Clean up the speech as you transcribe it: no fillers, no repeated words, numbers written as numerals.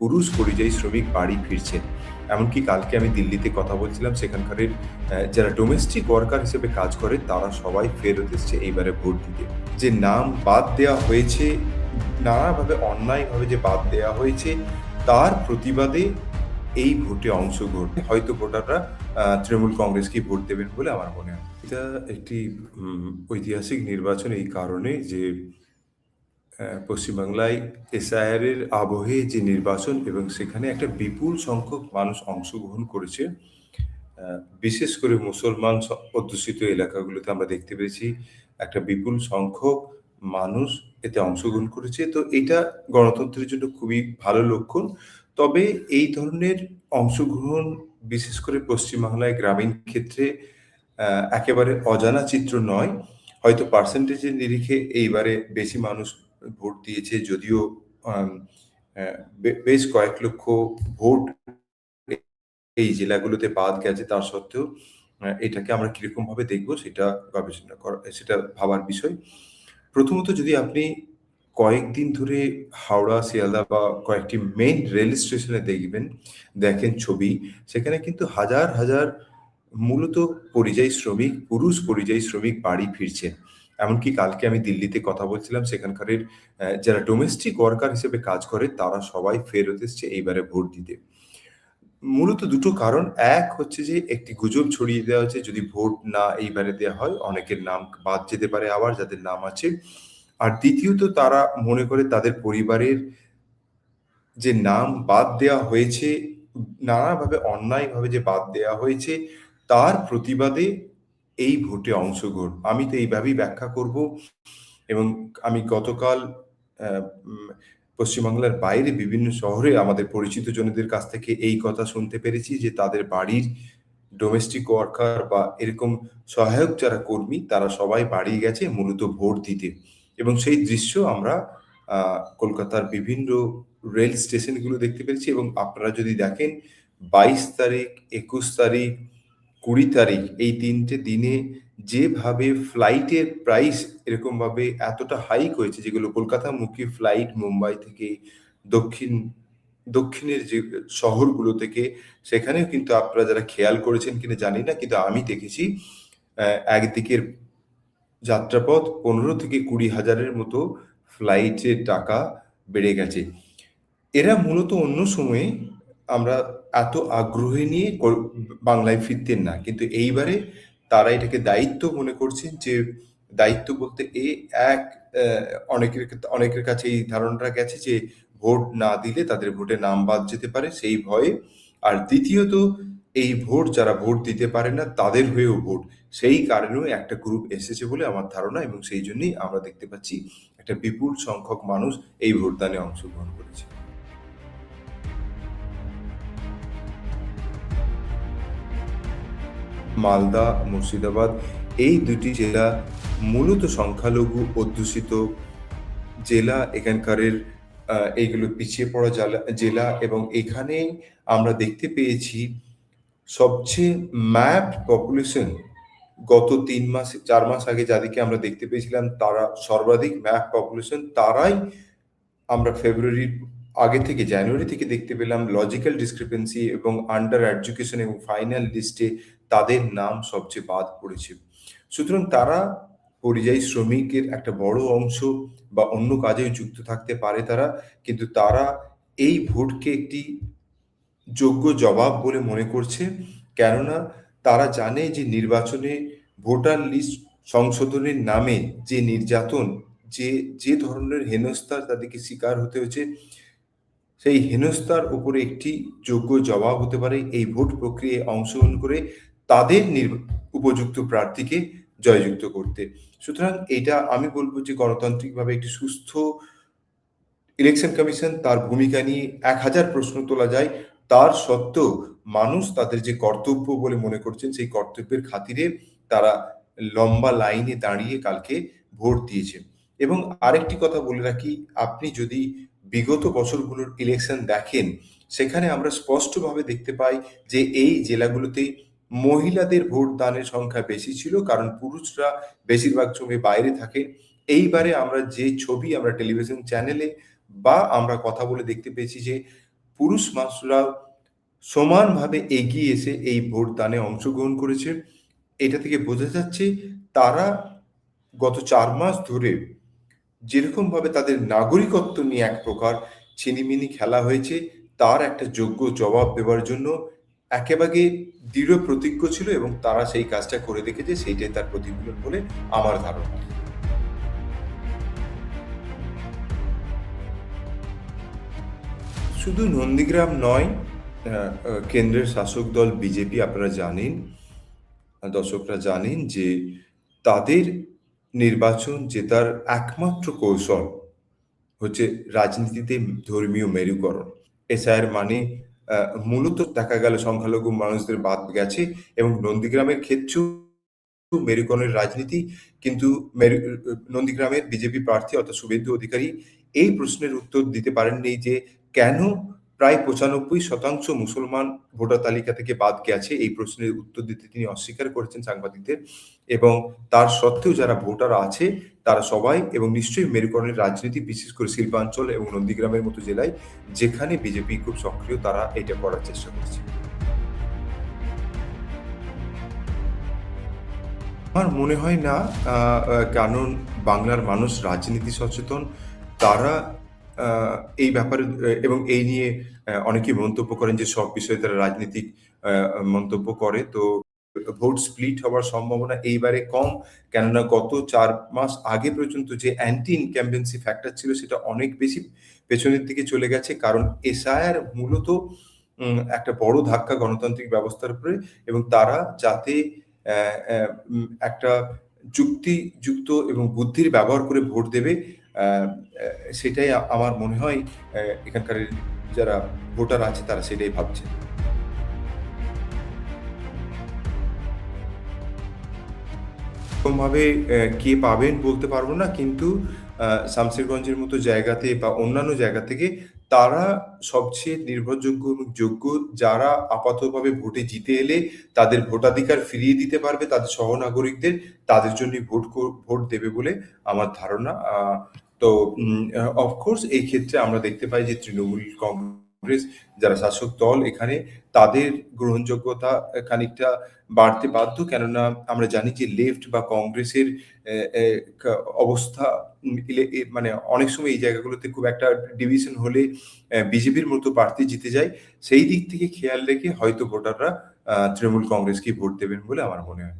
পুরুষ পরিযায়ী শ্রমিক বাড়ি ফিরছেন। এমনকি কালকে আমি দিল্লিতে কথা বলছিলাম, সেখানকারের যারা ডোমেস্টিক ওয়ার্কার হিসেবে কাজ করে তারা সবাই ফেরত এসছে এইবারে ভোট দিতে। যে নাম বাদ দেওয়া হয়েছে, নানাভাবে অন্যায়ভাবে যে বাদ দেওয়া হয়েছে, তার প্রতিবাদে এই ভোটে অংশগ্রহণ। হয়তো ভোটাররা তৃণমূল কংগ্রেসকেই ভোট দেবেন বলে আমার মনে হয়। এটা একটি ঐতিহাসিক নির্বাচন এই কারণে যে পশ্চিমবাংলায় এসআইআর এর আবহে যে নির্বাচন এবং সেখানে একটা বিপুল সংখ্যক মানুষ অংশগ্রহণ করেছে। বিশেষ করে মুসলমান অধ্যুষিত এলাকাগুলোতে আমরা দেখতে পেয়েছি একটা বিপুল সংখ্যক মানুষ এতে অংশগ্রহণ করেছে। তো এটা গণতন্ত্রের জন্য খুবই ভালো লক্ষণ। তবে এই ধরনের অংশগ্রহণ বিশেষ করে পশ্চিমবাংলায় গ্রামীণ ক্ষেত্রে একেবারে অজানা চিত্র নয়। হয়তো পার্সেন্টেজের নিরিখে এইবারে বেশি মানুষ ভোট দিয়েছে, যদিও আম অ্যা বেশ কয়েক লক্ষ ভোট এই জেলাগুলোতে বাদ গেছে। তা সত্ত্বেও এটাকে আমরা কিরকমভাবে দেখব সেটা গবেষণা করা, সেটা ভাবার বিষয়। প্রথমত যদি আপনি কয়েকদিন ধরে হাওড়া, শিয়ালদা বা কয়েকটি মেইন রেল স্টেশনে দেখেন ছবি, সেখানে কিন্তু হাজার, হাজার মূলত পুরুষ পরিযায়ী শ্রমিক বাড়ি ফিরছেন। এমনকি কালকে আমি দিল্লিতে কথা বলছিলাম, সেখানকারের যারা ডোমেস্টিক ওয়ার্কার হিসেবে কাজ করে তারা সবাই ফেরত এসছে এইবারে ভোট দিতে। মূলত দুটো কারণ। এক হচ্ছে যে একটি গুজব ছড়িয়ে দেওয়া হচ্ছে যদি ভোট না এইবারে দেয়া হয়, অনেকের নাম বাদ যেতে পারে আবার যাদের নাম আছে। আর দ্বিতীয়ত তারা মনে করে তাদের পরিবারের যে নাম বাদ দেওয়া হয়েছে, নানাভাবে অন্যায়ভাবে যে বাদ দেওয়া হয়েছে, তার প্রতিবাদে এই ভোটে অংশগ্রহণ। আমি তো এইভাবেই ব্যাখ্যা করব এবং আমি গতকাল অ্যা উম পশ্চিমবাংলার বাইরে বিভিন্ন শহরে আমাদের পরিচিত জনদের কাছ থেকে এই কথা শুনতে পেরেছি যে তাদের বাড়ির ডোমেস্টিক ওয়ার্কার বা এরকম সহায়ক যারা কর্মী তারা সবাই বাড়ি গেছে মূলত ভোট দিতে। এবং সেই দৃশ্য আমরা আ কলকাতার বিভিন্ন রেল স্টেশনগুলো দেখতে পেরেছি এবং আপনারা যদি দেখেন ২২ তারিখ, ২১ তারিখ, ২০ তারিখ এই ৩ টে দিনে যেভাবে ফ্লাইটের প্রাইস এরকমভাবে এতটা হাইক হয়েছে, যেগুলো কলকাতামুখী ফ্লাইট মুম্বাই থেকে দক্ষিণ দক্ষিণের যে শহরগুলো থেকে, সেখানেও কিন্তু আপনারা যারা খেয়াল করেছেন কিনা জানি না, কিন্তু আমি দেখেছি একদিকের যাত্রাপথ ১৫ থেকে ২০,০০০ এর মতো ফ্লাইটের টাকা বেড়ে গেছে। এরা মূলত অন্য সময়ে আমরা এত আগ্রহ নিয়ে বাংলায় ফিরতেন না। কিন্তু এইবারে তারা এটাকে দায়িত্ব মনে করছেন যে দায়িত্ব বলতে এক অ্যা অনেকের কাছে এই ধারণাটা গেছে যে ভোট না দিলে তাদের ভোটের নাম বাদ যেতে পারে সেই ভয়ে। আর দ্বিতীয়ত এই ভোট যারা ভোট দিতে পারে না তাদের হয়েও ভোট। সেই কারণেও একটা গ্রুপ এসেছে বলে আমার ধারণা এবং সেইজন্যেই আমরা দেখতে পাচ্ছি একটা বিপুল সংখ্যক মানুষ এই ভোটদানে অংশগ্রহণ করেছে। মালদা, মুর্শিদাবাদ এই ২ টি জেলা মূলত সংখ্যালঘু অধ্যুষিত জেলা। এখানকারের এইগুলো পিছিয়ে পড়া জেলা এবং এখানে আমরা দেখতে পেয়েছি সবচেয়ে ম্যাপড পপুলেশন গত ৩ মাস ৪ মাস আগে যাদেরকে আমরা দেখতে পেয়েছিলাম তারা সর্বাধিক ম্যাপড পপুলেশন তারাই আমরা ফেব্রুয়ারির আগে থেকে জানুয়ারি থেকে দেখতে পেলাম লজিক্যাল ডিসক্রিপেন্সি এবং আন্ডার এডুকেশন এবং ফাইনাল লিস্টে তাদের নাম সবচেয়ে বাদ পড়েছে। সুতরাং তারা পরিযায়ী শ্রমিকের একটা বড় অংশ বা অন্য কাজেও যুক্ত থাকতে পারে তারা, কিন্তু তারা এই ভোটকে একটি যোগ্য জবাব বলে মনে করছে। কেননা তারা জানে যে নির্বাচনে ভোটার লিস্ট সংশোধনের নামে যে নির্যাতন, যে ধরনের হেনস্থার তাদেরকে শিকার হতে হয়েছে, সেই হেনস্থার উপরে একটি যোগ্য জবাব হতে পারে এই ভোট প্রক্রিয়ায় অংশগ্রহণ করে তাদের উপযুক্ত প্রার্থীকে জয়যুক্ত করতে। সুতরাং এইটা আমি বলব যে গণতান্ত্রিকভাবে একটি সুস্থ ইলেকশন কমিশন তার ভূমিকা নিয়ে ১,০০০ প্রশ্ন তোলা যায়। তার সত্ত্বেও মানুষ তাদের যে কর্তব্য বলে মনে করছেন, সেই কর্তব্যের খাতিরে তারা লম্বা লাইনে দাঁড়িয়ে কালকে ভোট দিয়েছে। এবং আরেকটি কথা বলে রাখি, আপনি যদি বিগত বছরগুলোর ইলেকশন দেখেন, সেখানে আমরা স্পষ্টভাবে দেখতে পাই যে এই জেলাগুলোতে মহিলাদের ভোটদানের সংখ্যা বেশি ছিল। কারণ পুরুষরা বেশিরভাগ সময় বাইরে থাকে। এইবারে আমরা যে ছবি আমরা টেলিভিশন চ্যানেলে বা আমরা কথা বলে দেখতে পেয়েছি যে পুরুষ মানুষরাও সমানভাবে এগিয়ে এসে এই ভোটদানে অংশগ্রহণ করেছে। এটা থেকে বোঝা যাচ্ছে তারা গত ৪ মাস ধরে যেরকমভাবে তাদের নাগরিকত্ব নিয়ে এক প্রকার ছিনিমিনি খেলা হয়েছে, তার একটা যোগ্য জবাব দেবার জন্য একেবারে দৃঢ় প্রতিজ্ঞ ছিল এবং তারা সেই কাজটা করে দেখেছে। সেইটাই তার প্রতিফলন বলে আমার ধারণা। শুধু নন্দীগ্রাম নয়, আ আ কেন্দ্রের শাসক দল বিজেপি আপনারা জানেন, দর্শকরা জানেন যে তাদের নির্বাচন জেতার একমাত্র কৌশল হচ্ছে রাজনীতিতে ধর্মীয় মেরুকরণ। এসআইআর মানে আ মূলত দেখা গেল সংখ্যালঘু মানুষদের বাদ গেছে এবং নন্দীগ্রামের ক্ষেত্রেও মেরুকরণের রাজনীতি কিন্তু নন্দীগ্রামের বিজেপি প্রার্থী অর্থাৎ শুভেন্দু অধিকারী এই প্রশ্নের উত্তর দিতে পারেননি যে কেন প্রায় ৯৫% মুসলমান ভোটার তালিকা থেকে বাদ গেছে। এই প্রশ্নের উত্তর দিতে তিনি অস্বীকার করেছেন সাংবাদিকদের এবং তার সত্ত্বেও যারা ভোটার আছে তারা সবাই এবং নিশ্চয়ই মেরুকরণের রাজনীতি বিশেষ করে শিল্পাঞ্চল এবং নন্দীগ্রামের মতো জেলায় যেখানে বিজেপি খুব সক্রিয় তারা এটা করার চেষ্টা করছে। আমার মনে হয় না আ আ কারণ বাংলার মানুষ রাজনীতি সচেতন। তারা আ এই ব্যাপারে এবং এই নিয়ে অনেকেই মন্তব্য করেন যে সব বিষয়ে তারা রাজনীতিক আ মন্তব্য করে। তো ভোট স্প্লিট হওয়ার সম্ভাবনা এইবারে কম। কেননা গত ৪ মাস আগে পর্যন্ত যে অ্যান্টি ইনক্যাম্বেন্সি ফ্যাক্টর ছিল সেটা অনেক বেশি পেছনের দিকে চলে গেছে। কারণ এসআইআর মূলত একটা বড় ধাক্কা গণতান্ত্রিক ব্যবস্থার উপরে এবং তারা যাতে অ্যা অ্যা একটা যুক্তিযুক্ত এবং বুদ্ধির ব্যবহার করে ভোট দেবে আ অ্যা সেটাই আমার মনে হয় এখানকার যারা ভোটার আছে তারা সেটাই ভাবছে। এরকমভাবে কে পাবেন বলতে পারব না। কিন্তু শামশেরগঞ্জের মতো জায়গাতে বা অন্যান্য জায়গা থেকে তারা সবচেয়ে নির্ভরযোগ্য এবং যোগ্য যারা আপাতভাবে ভোটে জিতে এলে তাদের ভোটাধিকার ফিরিয়ে দিতে পারবে তাদের সহনাগরিকদের, তাদের জন্যই ভোট দেবে বলে আমার ধারণা। তো অফ কোর্স এই ক্ষেত্রে আমরা দেখতে পাই যে তৃণমূল কংগ্রেস যারা শাসক দল এখানে তাদের গ্রহণযোগ্যতা খানিকটা বাড়তে বাধ্য। কেননা আমরা জানি যে লেফট বা কংগ্রেসের এ এ কা অবস্থা মানে অনেক সময় এই জায়গাগুলোতে খুব একটা ডিভিশন হলে বিজেপির মতো প্রার্থী জিতে যায়। সেই দিক থেকে খেয়াল রেখে হয়তো ভোটাররা তৃণমূল কংগ্রেসকেই ভোট দেবেন বলে আমার মনে হয়।